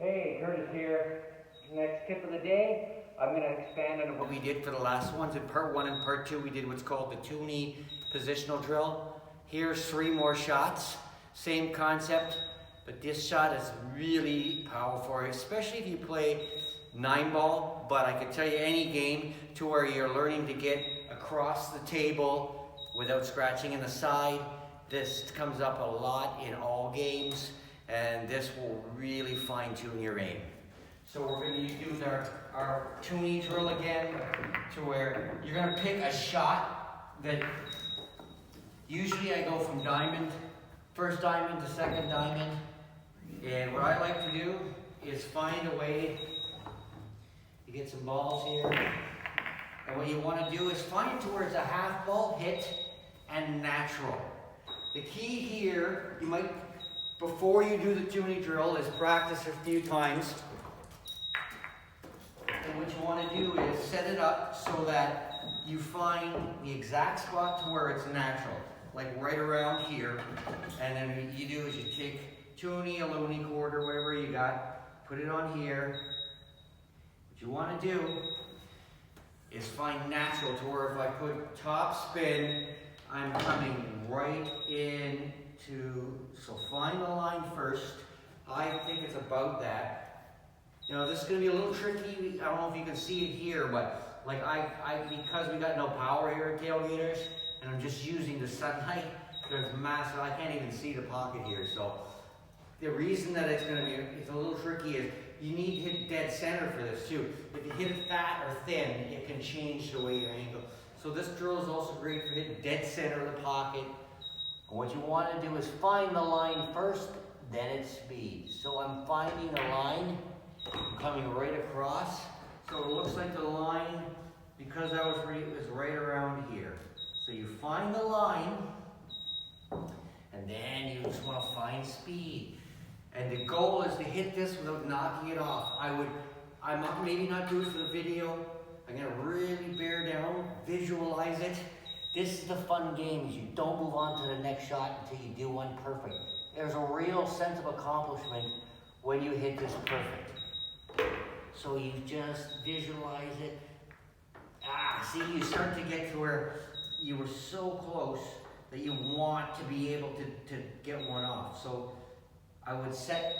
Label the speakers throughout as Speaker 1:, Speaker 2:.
Speaker 1: Hey, Curtis here. Next tip of the day, I'm going to expand on what we did for the last ones. In part 1 and part 2, we did what's called the toonie positional drill. Here's 3 more shots. Same concept, but this shot is really powerful, especially if you play 9-ball. But I can tell you any game to where you're learning to get across the table without scratching in the side. This comes up a lot in all games, and this will really fine-tune your aim. So we're going to use our toonie drill again, to where you're going to pick a shot that usually I go from diamond, first diamond to second diamond. And what I like to do is find a way to get some balls here. And what you want to do is find to where it's a half ball hit and natural. The key here, you might, before you do the toonie drill, is practice a few times. And what you want to do is set it up so that you find the exact spot to where it's natural, like right around here. And then what you do is you take toonie, a loony quarter, whatever you got, put it on here. What you want to do is find natural to where if I put top spin, I'm coming right in to, so find the line first. I think it's about that. You know, this is going to be a little tricky. I don't know if you can see it here, but like because we got no power here at Tailgaters, and I'm just using the sunlight, there's massive, I can't even see the pocket here. So the reason that it's going to be, it's a little tricky is you need to hit dead center for this too. If you hit it fat or thin, it can change the way you angle. So this drill is also great for hitting dead center of the pocket. And what you want to do is find the line first, then it's speed. So I'm finding the line, coming right across. So it looks like the line, because I was right around here. So you find the line, and then you just want to find speed. And the goal is to hit this without knocking it off. I'm maybe not do it for the video. I'm going to really bear down, visualize it. This is the fun game, is you don't move on to the next shot until you do one perfect. There's a real sense of accomplishment when you hit this perfect. So you just visualize it. See, you start to get to where you were so close that you want to be able to get one off. So I would set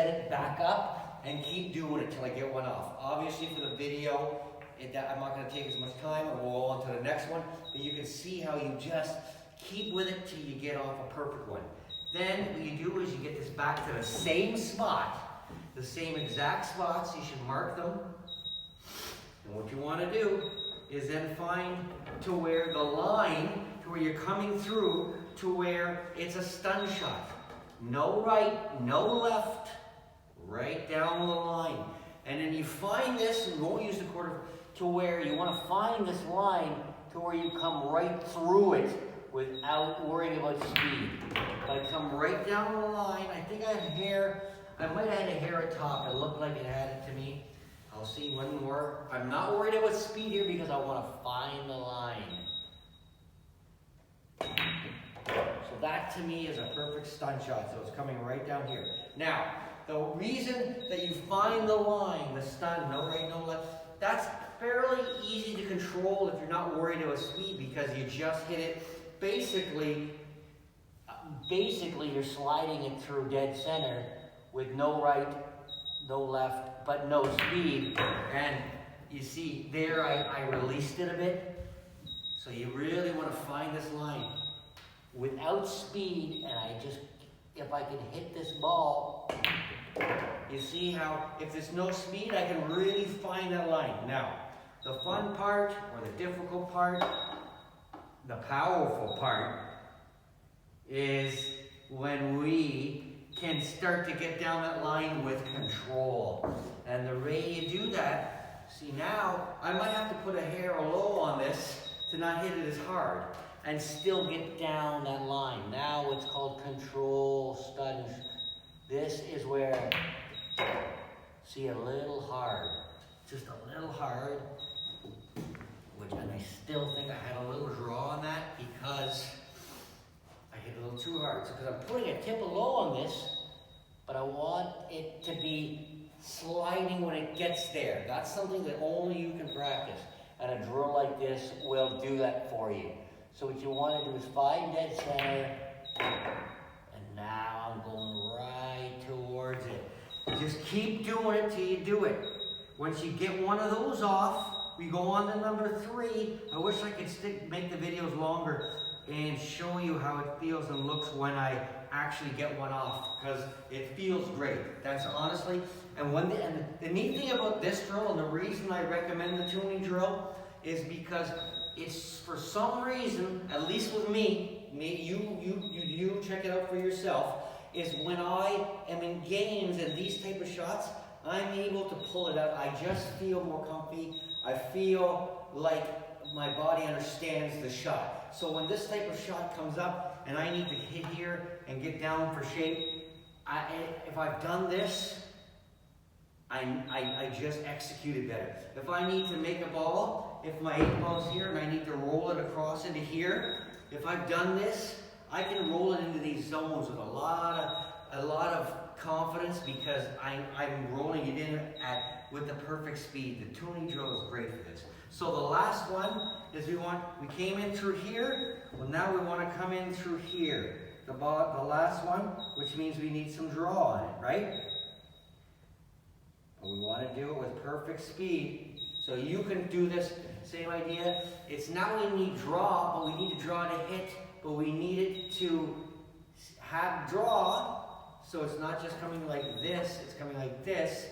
Speaker 1: it back up and keep doing it till I get one off. Obviously for the video, I'm not going to take as much time, and we'll go on to the next one. But you can see how you just keep with it till you get off a perfect one. Then what you do is you get this back to the same spot, the same exact spots. You should mark them. And what you want to do is then find to where the line, to where you're coming through, to where it's a stun shot. No right, no left, right down the line. And then you find this, and you won't use the quarter, to where you want to find this line to where you come right through it without worrying about speed. If I come right down the line, I think I have hair, I might have had a hair at top, it looked like it had it to me. I'll see one more. I'm not worried about speed here because I want to find the line. So that to me is a perfect stun shot, so it's coming right down here. Now, the reason that you find the line, the stun, no right, no left, that's fairly easy to control if you're not worried about speed because you just hit it. Basically you're sliding it through dead center with no right, no left, but no speed. And you see there I released it a bit. So you really want to find this line without speed, and if I can hit this ball, you see how if there's no speed, I can really find that line. Now, the fun part, or the difficult part, the powerful part, is when we can start to get down that line with control. And the way you do that, see now, I might have to put a hair low on this to not hit it as hard and still get down that line. Now it's called control stun. This is where, see, a little hard, just a little hard, and I still think I had a little draw on that because I hit a little too hard. So because I'm putting a tip of low on this, but I want it to be sliding when it gets there. That's something that only you can practice. And a drill like this will do that for you. So what you want to do is find dead center, and now I'm going right towards it. Just keep doing it till you do it. Once you get one of those off, we go on to number 3. I wish I could make the videos longer and show you how it feels and looks when I actually get one off, because it feels great. That's honestly, and the neat thing about this drill, and the reason I recommend the tuning drill, is because it's, for some reason, at least with me, you check it out for yourself, is when I am in games and these type of shots, I'm able to pull it out. I just feel more comfy. I feel like my body understands the shot. So when this type of shot comes up and I need to hit here and get down for shape, if I've done this, I just execute it better. If I need to make a ball, if my 8 ball's here and I need to roll it across into here, if I've done this, I can roll it into these zones with a lot of confidence, because I'm rolling it in with the perfect speed. The tuning drill is great for this. So the last one is we came in through here. Well, now we want to come in through here. The last one, which means we need some draw on it, right? But we want to do it with perfect speed. So you can do this, same idea. It's not only need draw, but we need to draw to hit, but we need it to have draw. So it's not just coming like this, it's coming like this.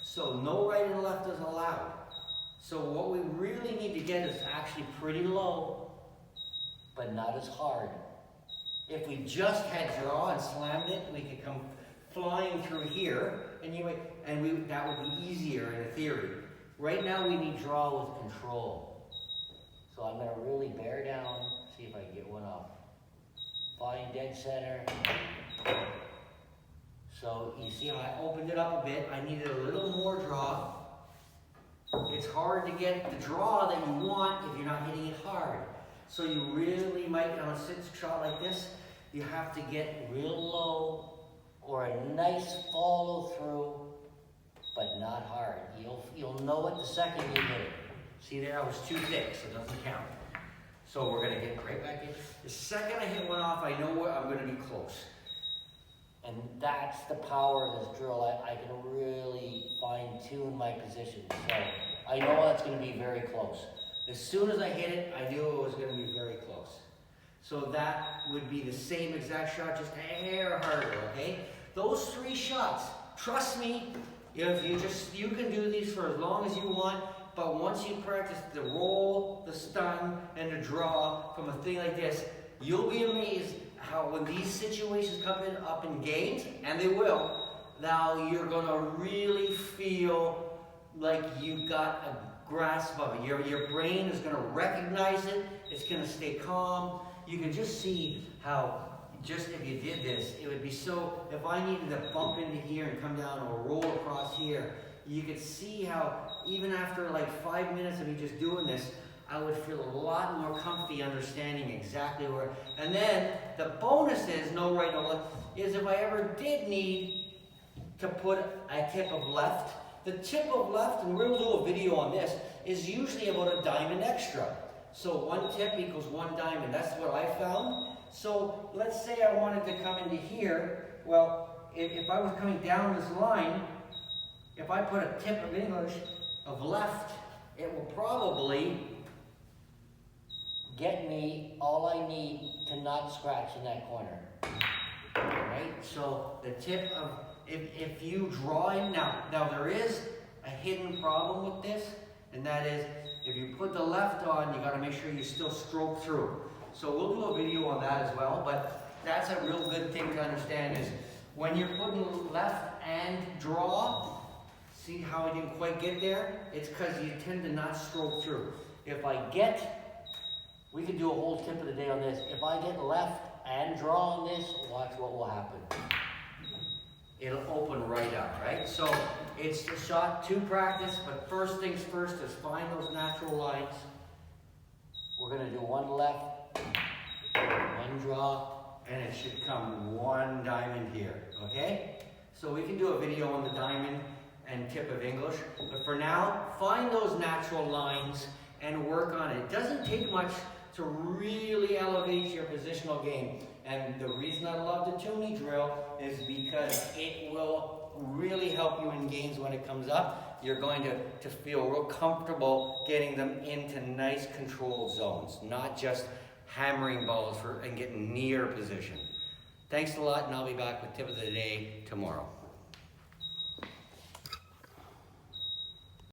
Speaker 1: So no right and left is allowed. So what we really need to get is actually pretty low, but not as hard. If we just had draw and slammed it, we could come flying through here, and that would be easier in theory. Right now we need draw with control. So I'm going to really bear down, see if I can get one off. Find dead center. So you see how I opened it up a bit. I needed a little more draw. It's hard to get the draw that you want if you're not hitting it hard. So you really might, on a shot like this, you have to get real low or a nice follow through, but not hard. You'll know it the second you hit it. See there, I was too thick, so it doesn't count. So we're gonna get right back in. The second I hit one off, I know I'm gonna be close. And that's the power of this drill. I can really fine-tune my position. So I know that's going to be very close. As soon as I hit it, I knew it was going to be very close. So that would be the same exact shot, just a hair harder, okay? Those 3 shots, trust me, you can do these for as long as you want, but once you practice the roll, the stun, and the draw from a thing like this, you'll be amazed how when these situations come up in games, and they will, now you're gonna really feel like you got a grasp of it. Your brain is gonna recognize it, it's gonna stay calm. You can just see how, just if you did this, it would be so, if I needed to bump into here and come down or roll across here, you could see how even after like 5 minutes of me just doing this, I would feel a lot more comfy understanding exactly where. And then the bonus is, no right, no left, is if I ever did need to put a tip of left, the tip of left, and we'll do a video on this, is usually about a diamond extra. So 1 tip equals 1 diamond. That's what I found. So let's say I wanted to come into here. Well, if I was coming down this line, if I put a tip of English of left, it will probably get me all I need to not scratch in that corner. Right? So the tip of, if you draw in, now there is a hidden problem with this, and that is, if you put the left on, you gotta make sure you still stroke through. So we'll do a video on that as well, but that's a real good thing to understand is, when you're putting left and draw, see how I didn't quite get there? It's because you tend to not stroke through. If I get, we could do a whole tip of the day on this. If I get left and draw on this, watch what will happen. It'll open right up, right? So it's a shot to practice, but first things first is find those natural lines. We're gonna do 1 left, 1 draw, and it should come 1 diamond here, okay? So we can do a video on the diamond and tip of English, but for now, find those natural lines and work on it. It doesn't take much to really elevate your positional game. And the reason I love the Toonie drill is because it will really help you in games when it comes up. You're going to feel real comfortable getting them into nice controlled zones, not just hammering balls and getting near position. Thanks a lot, and I'll be back with tip of the day tomorrow.